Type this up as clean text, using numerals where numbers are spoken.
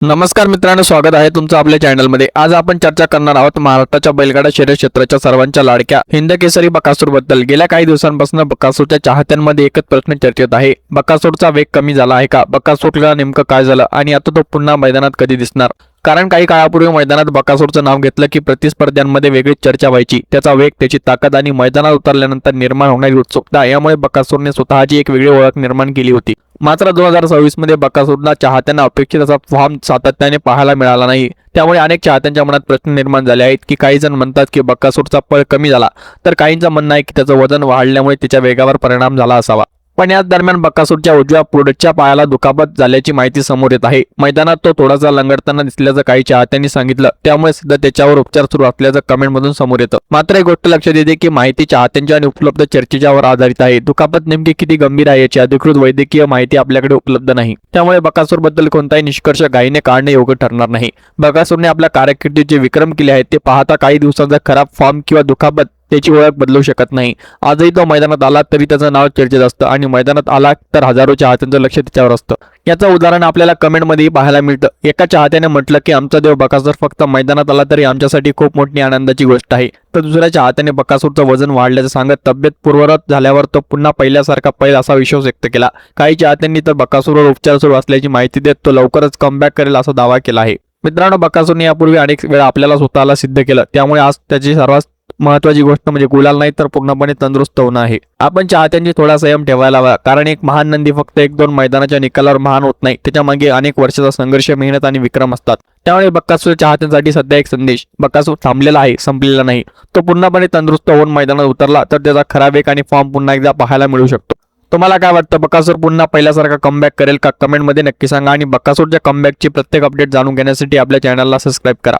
नमस्कार मित्रांनो, स्वागत आहे तुमचं आपल्या चॅनलमध्ये। आज आपण चर्चा करणार आहोत महाराष्ट्राच्या बैलगाडा शर्यत क्षेत्राच्या सर्वांच्या लाडक्या हिंद केसरी बकासूर बद्दल। गेल्या काही दिवसांपासून बकासूरच्या चाहत्यांमध्ये एकच प्रश्न चर्चेत आहे, बकासूरचा वेग कमी झाला आहे का? बकासूरला नेमकं काय झालं आणि आता तो पुन्हा मैदानात कधी दिसणार? कारण काही काळापूर्वी मैदानात बकासूरचं नाव घेतलं की प्रतिस्पर्ध्यांमध्ये वेगळीच चर्चा व्हायची। त्याचा वेग, त्याची ताकद आणि मैदानात उतरल्यानंतर निर्माण होणारी उत्सुकता यामुळे बकासूरने स्वतःची एक वेगळी ओळख निर्माण केली होती। मात्र 2026 मध्ये बकासूरला चाहत्यांना अपेक्षित असा फॉर्म सातत्याने पाहायला मिळाला नाही। त्यामुळे अनेक चाहत्यांच्या मनात प्रश्न निर्माण झाले आहेत की काही जण म्हणतात की बकासूरचा पळ कमी झाला, तर काहींचं म्हणणं आहे की त्याचं वजन वाढल्यामुळे त्याच्या वेगावर परिणाम झाला असावा। पण याच दरम्यान बकासूरच्या उजव्या पुढच्या पायाला दुखापत झाल्याची माहिती समोर येत आहे। मैदानात तो थोडासा लंगडताना दिसल्याचं काही चाहत्यांनी सांगितलं, त्यामुळे सध्या त्याच्यावर उपचार सुरू असल्याचं कमेंटमधून समोर येतं। मात्र एक गोष्ट लक्षात येते की माहिती चाहत्यांच्या आणि उपलब्ध चर्चेच्यावर आधारित आहे। दुखापत नेमकी किती गंभीर आहे याची अधिकृत वैद्यकीय माहिती आपल्याकडे उपलब्ध नाही, त्यामुळे बकासूरबद्दल कोणताही निष्कर्ष घाईने काढणे योग्य ठरणार नाही। बकासूरने आपल्या कारकिर्दीत जे विक्रम केले आहेत ते पाहता काही दिवसांचा खराब फॉर्म किंवा दुखापत त्याची ओळख बदलू शकत नाही। आजही तो मैदानात आला तरी त्याचं नाव चर्चेत असतं आणि मैदानात आला तर हजारो चाहत्यांचं लक्ष त्याच्यावर असतं। याचं उदाहरण आपल्याला कमेंटमध्येही पाहायला मिळतं। एका चाहत्याने म्हटलं की आमचा देव बकासूर फक्त मैदानात आला तरी आमच्यासाठी खूप मोठी आनंदाची गोष्ट आहे। तर दुसऱ्या चाहत्याने बकासूरचं वजन वाढल्याचं सांगत तब्येत पूर्ववत झाल्यावर तो पुन्हा पहिल्यासारखा पळेल असा विश्वास व्यक्त केला। काही चाहत्यांनी तर बकासूरवर उपचार सुरू असल्याची माहिती देत तो लवकरच कमबॅक करेल असा दावा केला आहे। मित्रांनो, बकासूरने यापूर्वी अनेक वेळा आपल्याला स्वतःला सिद्ध केलं, त्यामुळे आज त्याची सर्वात महत्त्वाची गोष्ट म्हणजे गुलाल नाही तर पूर्णपणे तंदुरुस्त होणं आहे। आपण चाहत्यांची थोडा संयम ठेवायला हवा, कारण एक महान नंदी फक्त 1-2 मैदानाच्या निकालावर महान होत नाही, त्याच्या मागे अनेक वर्षाचा संघर्ष, मेहनत आणि विक्रम असतात। त्यामुळे बकासूर चाहत्यांसाठी सध्या एक संदेश, बकासूर थांबलेला आहे, संपलेला नाही। तो पूर्णपणे तंदुरुस्त होऊन मैदानात उतरला तर त्याचा खरा वेग आणि फॉर्म पुन्हा एकदा पाहायला मिळू शकतो। तुम्हाला काय वाटतं, बकासूर पुन्हा पहिल्यासारखा कमबॅक करेल का? कमेंटमध्ये नक्की सांगा आणि बकासूरच्या कमबॅकची प्रत्येक अपडेट जाणून घेण्यासाठी आपल्या चॅनलला सबस्क्राईब करा।